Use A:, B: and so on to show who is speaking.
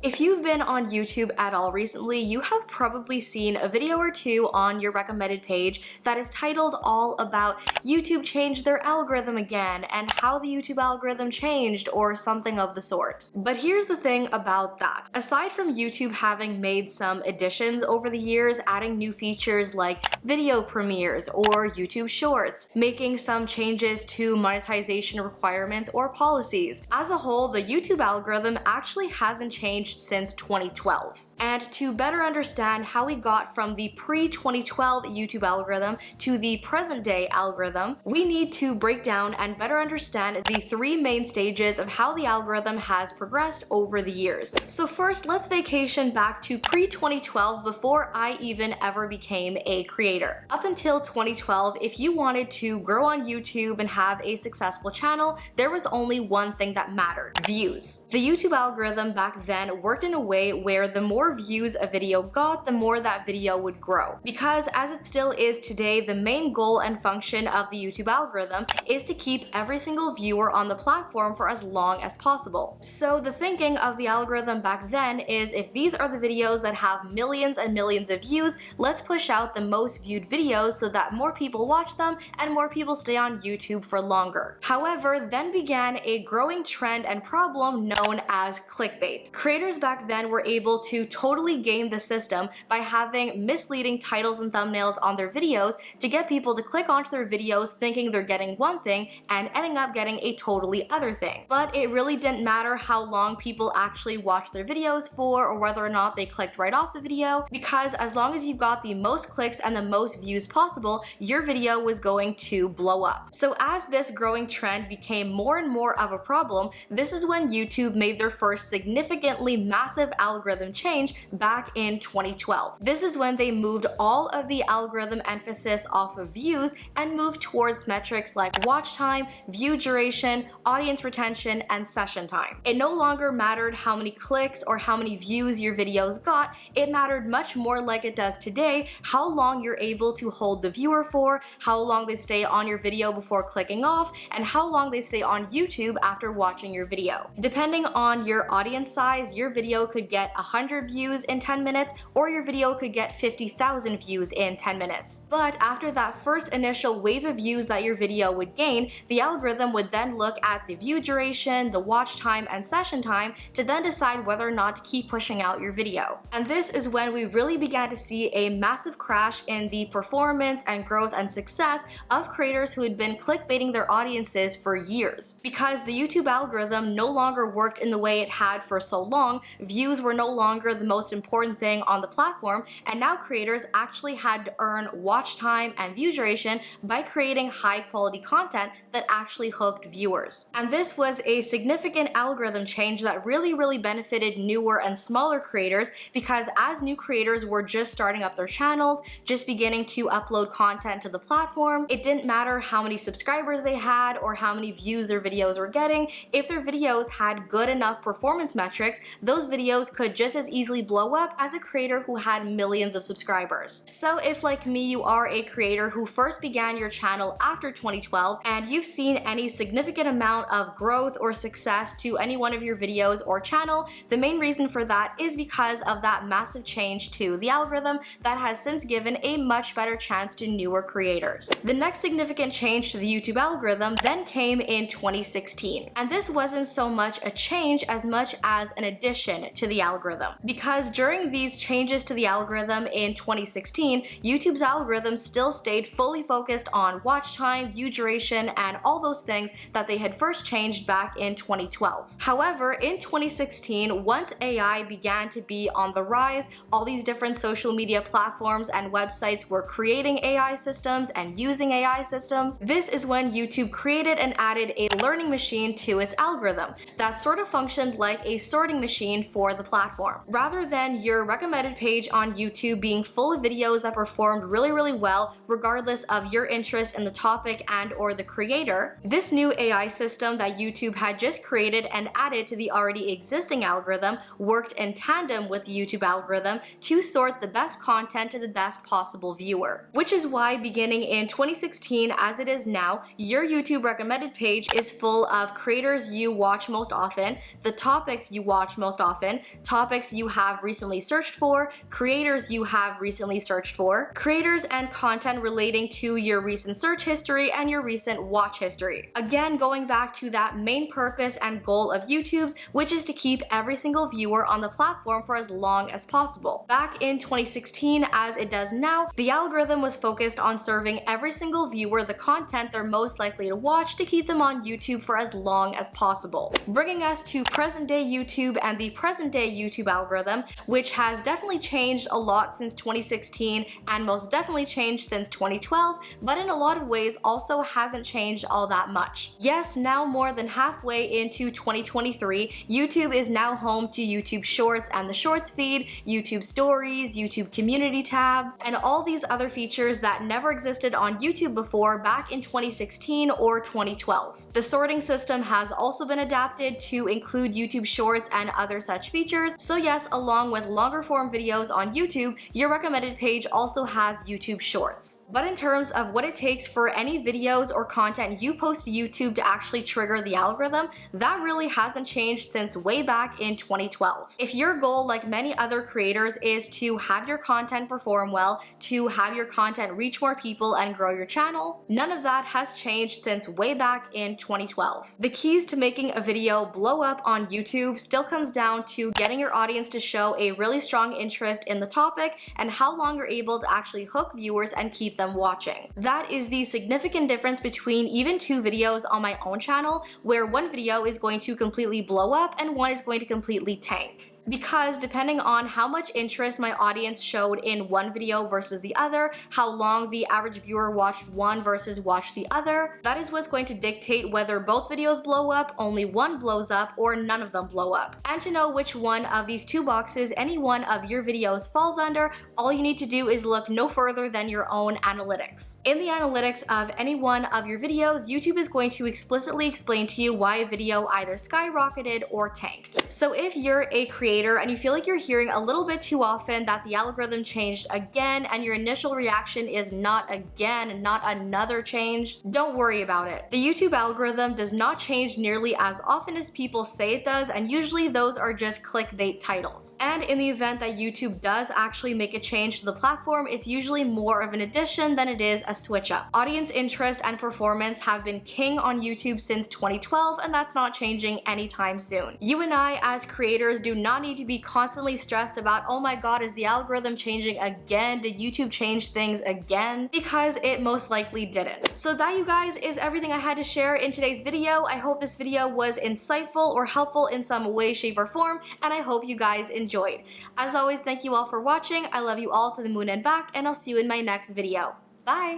A: If you've been on YouTube at all recently, you have probably seen a video or two on your recommended page that is titled all about YouTube changed their algorithm again and how the YouTube algorithm changed or something of the sort. But here's the thing about that. Aside from YouTube having made some additions over the years, adding new features like video premieres or YouTube Shorts, making some changes to monetization requirements or policies, as a whole, the YouTube algorithm actually hasn't changed since 2012. And to better understand how we got from the pre-2012 YouTube algorithm to the present day algorithm, we need to break down and better understand the three main stages of how the algorithm has progressed over the years. So first, let's vacation back to pre-2012 before I even ever became a creator. Up until 2012, if you wanted to grow on YouTube and have a successful channel, there was only one thing that mattered: views. The YouTube algorithm back then worked in a way where the more views a video got, the more that video would grow. Because as it still is today, the main goal and function of the YouTube algorithm is to keep every single viewer on the platform for as long as possible. So the thinking of the algorithm back then is, if these are the videos that have millions and millions of views, let's push out the most viewed videos so that more people watch them and more people stay on YouTube for longer. However, then began a growing trend and problem known as clickbait. Creators back then were able to totally game the system by having misleading titles and thumbnails on their videos to get people to click onto their videos thinking they're getting one thing and ending up getting a totally other thing. But it really didn't matter how long people actually watched their videos for or whether or not they clicked right off the video, because as long as you got the most clicks and the most views possible, your video was going to blow up. So as this growing trend became more and more of a problem, this is when YouTube made their first significantly massive algorithm change back in 2012. This is when they moved all of the algorithm emphasis off of views and moved towards metrics like watch time, view duration, audience retention, and session time. It no longer mattered how many clicks or how many views your videos got, it mattered much more, like it does today, how long you're able to hold the viewer for, how long they stay on your video before clicking off, and how long they stay on YouTube after watching your video. Depending on your audience size, your video could get 100 views in 10 minutes or your video could get 50,000 views in 10 minutes. But after that first initial wave of views that your video would gain, the algorithm would then look at the view duration, the watch time, and session time to then decide whether or not to keep pushing out your video. And this is when we really began to see a massive crash in the performance and growth and success of creators who had been clickbaiting their audiences for years. Because the YouTube algorithm no longer worked in the way it had for so long, views were no longer the most important thing on the platform, and now creators actually had to earn watch time and view duration by creating high quality content that actually hooked viewers. And this was a significant algorithm change that really benefited newer and smaller creators, because as new creators were just starting up their channels, just beginning to upload content to the platform, it didn't matter how many subscribers they had or how many views their videos were getting. If their videos had good enough performance metrics, those videos could just as easily blow up as a creator who had millions of subscribers. So if, like me, you are a creator who first began your channel after 2012 and you've seen any significant amount of growth or success to any one of your videos or channel, the main reason for that is because of that massive change to the algorithm that has since given a much better chance to newer creators. The next significant change to the YouTube algorithm then came in 2016. And this wasn't so much a change as much as an addition to the algorithm. Because during these changes to the algorithm in 2016, YouTube's algorithm still stayed fully focused on watch time, view duration, and all those things that they had first changed back in 2012. However, in 2016, once AI began to be on the rise, all these different social media platforms and websites were creating AI systems and using AI systems. This is when YouTube created and added a learning machine to its algorithm that sort of functioned like a sorting machine for the platform. Rather than your recommended page on YouTube being full of videos that performed really well regardless of your interest in the topic and or the creator, this new AI system that YouTube had just created and added to the already existing algorithm worked in tandem with the YouTube algorithm to sort the best content to the best possible viewer. Which is why beginning in 2016, as it is now, your YouTube recommended page is full of creators you watch most often, the topics you watch most most often, topics you have recently searched for, creators you have recently searched for, creators and content relating to your recent search history and your recent watch history. Again, going back to that main purpose and goal of YouTube's, which is to keep every single viewer on the platform for as long as possible. Back in 2016, as it does now, the algorithm was focused on serving every single viewer the content they're most likely to watch to keep them on YouTube for as long as possible. Bringing us to present day YouTube and the present day YouTube algorithm, which has definitely changed a lot since 2016 and most definitely changed since 2012, but in a lot of ways also hasn't changed all that much. Yes, now more than halfway into 2023, YouTube is now home to YouTube Shorts and the Shorts feed, YouTube Stories, YouTube Community tab, and all these other features that never existed on YouTube before back in 2016 or 2012. The sorting system has also been adapted to include YouTube Shorts and other such features, so yes, along with longer form videos on YouTube, your recommended page also has YouTube Shorts. But in terms of what it takes for any videos or content you post to YouTube to actually trigger the algorithm, that really hasn't changed since way back in 2012. If your goal, like many other creators, is to have your content perform well, to have your content reach more people and grow your channel, none of that has changed since way back in 2012. The keys to making a video blow up on YouTube still comes down to getting your audience to show a really strong interest in the topic and how long you're able to actually hook viewers and keep them watching. That is the significant difference between even two videos on my own channel, where one video is going to completely blow up and one is going to completely tank. Because depending on how much interest my audience showed in one video versus the other, how long the average viewer watched one versus watched the other, that is what's going to dictate whether both videos blow up, only one blows up, or none of them blow up. And to know which one of these two boxes any one of your videos falls under, all you need to do is look no further than your own analytics. In the analytics of any one of your videos, YouTube is going to explicitly explain to you why a video either skyrocketed or tanked. So if you're a creator and you feel like you're hearing a little bit too often that the algorithm changed again and your initial reaction is not again, not another change, don't worry about it. The YouTube algorithm does not change nearly as often as people say it does, and usually those are just clickbait titles. And in the event that YouTube does actually make a change to the platform, it's usually more of an addition than it is a switch up. Audience interest and performance have been king on YouTube since 2012, and that's not changing anytime soon. You and I as creators do not need to be constantly stressed about, oh my god, is the algorithm changing again? Did YouTube change things again? Because it most likely didn't. So that, you guys, is everything I had to share in today's video. I hope this video was insightful or helpful in some way, shape, or form, and I hope you guys enjoyed. As always, thank you all for watching. I love you all to the moon and back, and I'll see you in my next video. Bye!